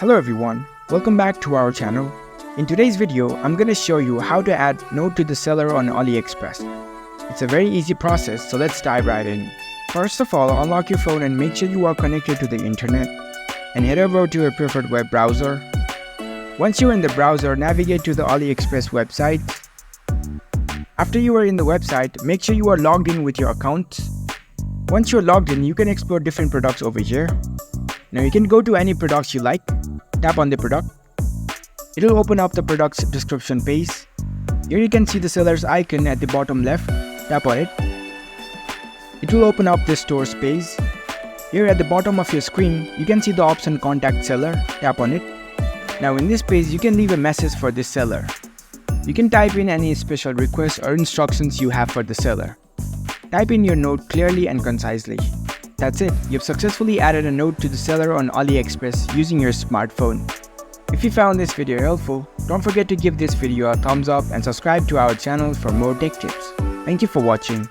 Hello everyone, welcome back to our channel. In today's video, I'm gonna show you how to add note to the seller on AliExpress. It's a very easy process, so let's dive right in. First of all, unlock your phone and make sure you are connected to the internet and head over to your preferred web browser. Once you're in the browser, navigate to the AliExpress website. After you are in the website, make sure you are logged in with your account. Once you're logged in, you can explore different products over here. Now you can go to any products you like, tap on the product. It will open up the product's description page. Here you can see the seller's icon at the bottom left, tap on it. It will open up the store's page. Here at the bottom of your screen, you can see the option contact seller, tap on it. Now in this page, you can leave a message for this seller. You can type in any special requests or instructions you have for the seller. Type in your note clearly and concisely. That's it, you've successfully added a note to the seller on AliExpress using your smartphone. If you found this video helpful, don't forget to give this video a thumbs up and subscribe to our channel for more tech tips. Thank you for watching.